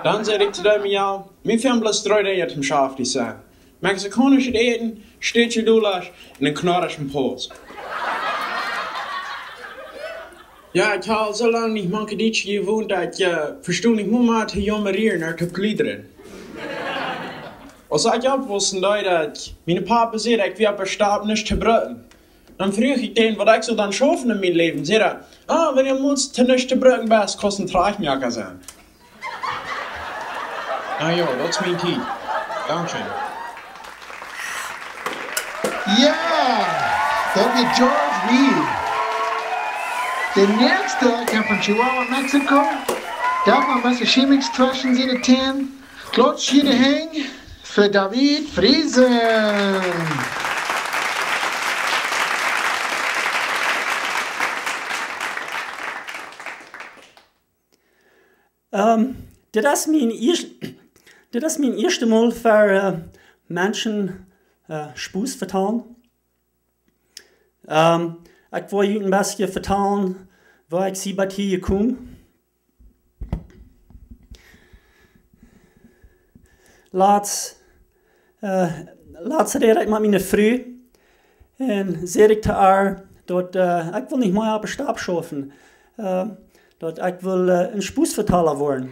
Dan zei ik tegen jou, mijn film strooide je hem schaaf die zijn. Mexikanische eten, steetje doelash en een knarrische poos. Ja, ik heb zo lang niet manke dietje gewoond dat je verstoel niet meer maar te jommerieren naar te gliederen. Als ik opwist dat mijn papa zei dat ik weer bestaan niet te bruiken. Dan vroeg ik den wat ik zo dan schaffen in mijn leven. Zei hij, wenn je moet te niet te bruiken best, koncentreer me ook zijn. Nou ja, dat is mijn tijd. Dankzij. Ja, dat is George Reed. De nächste kommt von Chihuahua, Mexiko. Davon was ich chemisch zwischen sie 10. Klotsch hier hängen für David Friesen. Das ist mein erstes Mal für Menschen Spaß vertan. Ich wollte ein bisschen vertellen, wo ich sie bei hier komme. Laatst rede ich mit meiner Frau und zei ik te haar dat ik wil niet meer op een stap schaffen. Dat ik wil een spoesvertaler worden.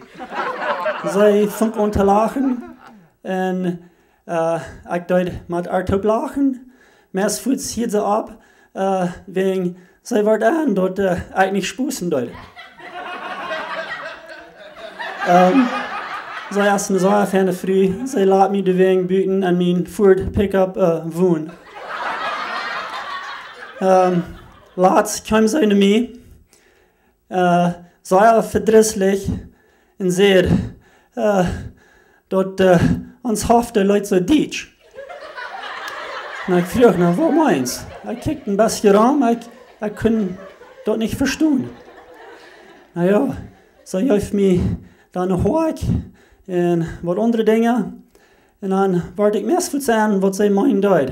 Zij fängt an te lachen en ik deed met haar te lachen. Maar ze voelt hier ze op. Wegen, zij wordt aan dat ik niet spoesen deed. Zij is een zeer fijne vrouw. Zij laat me de wegen buiten en mijn Ford pick-up wonen. Laatst kwam zij naar mij. Zeer verdrießlich en zei dat ons hoofd de Leute zo Deutsch. En ik vroeg, nou, wat meinst du? Ik keek een beetje rum, ik kon dat niet verstaan. Nou ja, zij heeft mij dan nog hoog en wat andere dingen. En dan werd ik meest voor zijn wat zij meinen deed.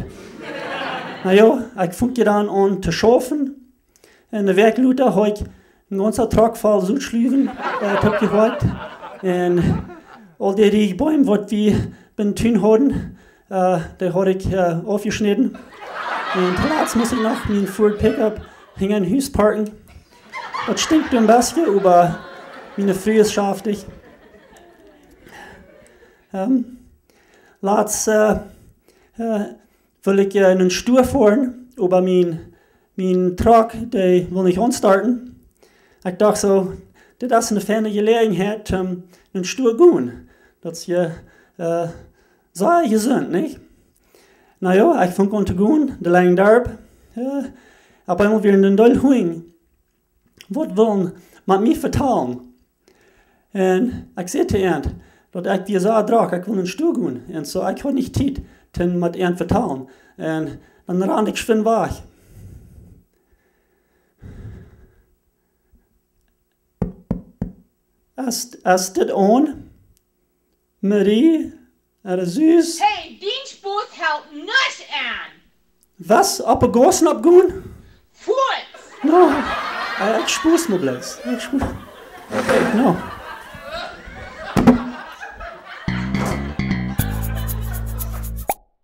Nou ja, ik vond je dan aan te schaffen. En de werkluter had ik een ganze Tag voll Südschlüven gehört. En al die Bäume, wat we beim Tun hatten, die hatte ich aufgeschnitten. Und zuletzt muss ich noch mein Ford Pickup in ein Haus parken. Das stinkt ein bisschen, aber meine Früh ist schaftig. Laatst will ich in einen Stuhl fahren, aber mein Truck, der will nicht anstarten. Ich dachte so, das ist eine feine Gelegenheit, einen Stuhl zu gehen. Das ist ja sehr gesund, nicht? Naja, ich fang an zu gehen, der lange Darb. Aber immer wieder in den Doll holen. Was wollen mit mir vertalen? Und ich sagte ihm, dass ich wie so drauf, ich will in den Stuhl gehen. Und so, ich hatte nicht Zeit, mit ihm vertalen. Und dann rannte ich schön weg. Ist das an? Marie? Er ist süß. Hey, Dienstboot hält nicht an. Was? Op een gossen opgaan? Voort! Nou, ik spoes me blijf. Ik spoes. Oké, nou.